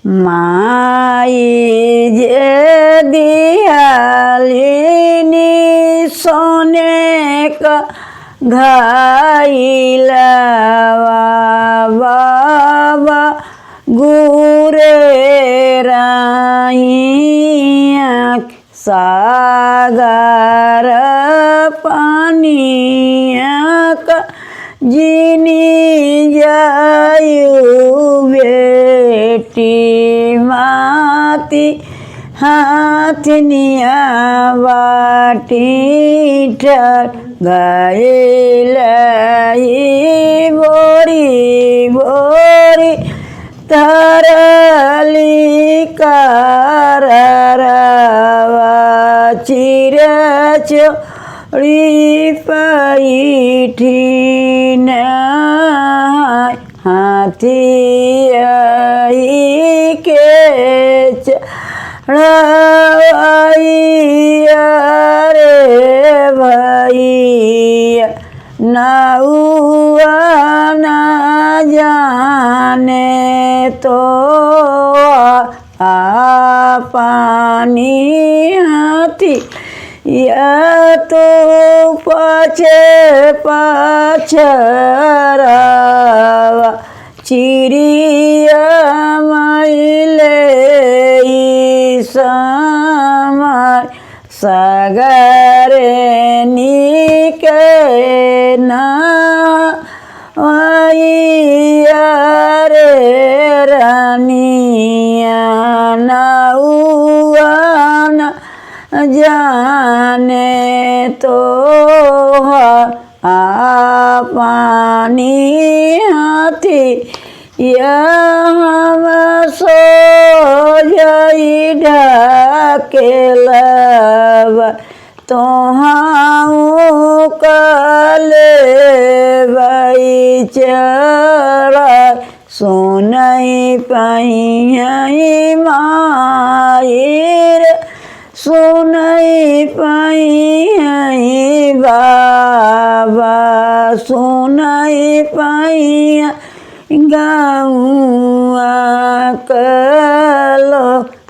माई जे दियालिनी सोने का घाइलवा बाबा गुरे राइया सागर पानिया का जिनी जायु बेटी माती हाथनिया बाटी ठर गैलाई बोरी बोरी तरली कारवा चिरा चोरी पैठी हाथी के चढ़ाइया रे भैया नाउआ ना जाने तो पानी हाथी या तो पाछे पाछरावा चिड़िया मैले समार सागरे निके ना रे रानिया नाउआ ना जाने तो पानी हाथी हम सो जाई ढकेलब तोहाऊ कले बई चढ़ा सुनई पाई मायर सुनई पाई बाबा सुनई पाई गौआ कलो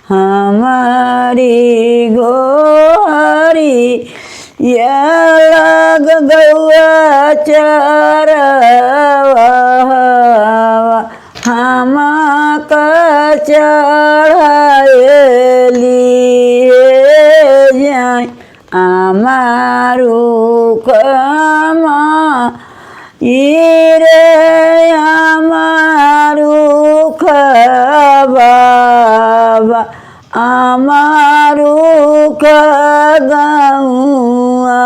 हमारी गोरी या लग गौआ चरवा हम का चढ़ाएली जाए हमारू कमा रे हमारू बाबा हमारू गौआ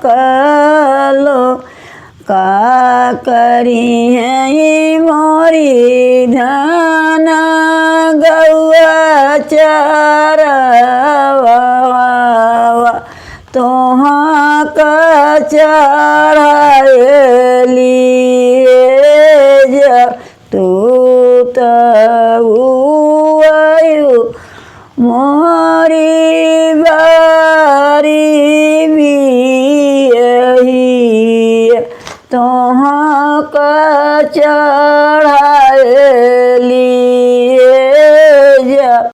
कलो का करी है मोरी धाना गौआ चरवा तोहाँ का चढ़ाएली जा तू तयु मोरी बारी भी तोहाँ का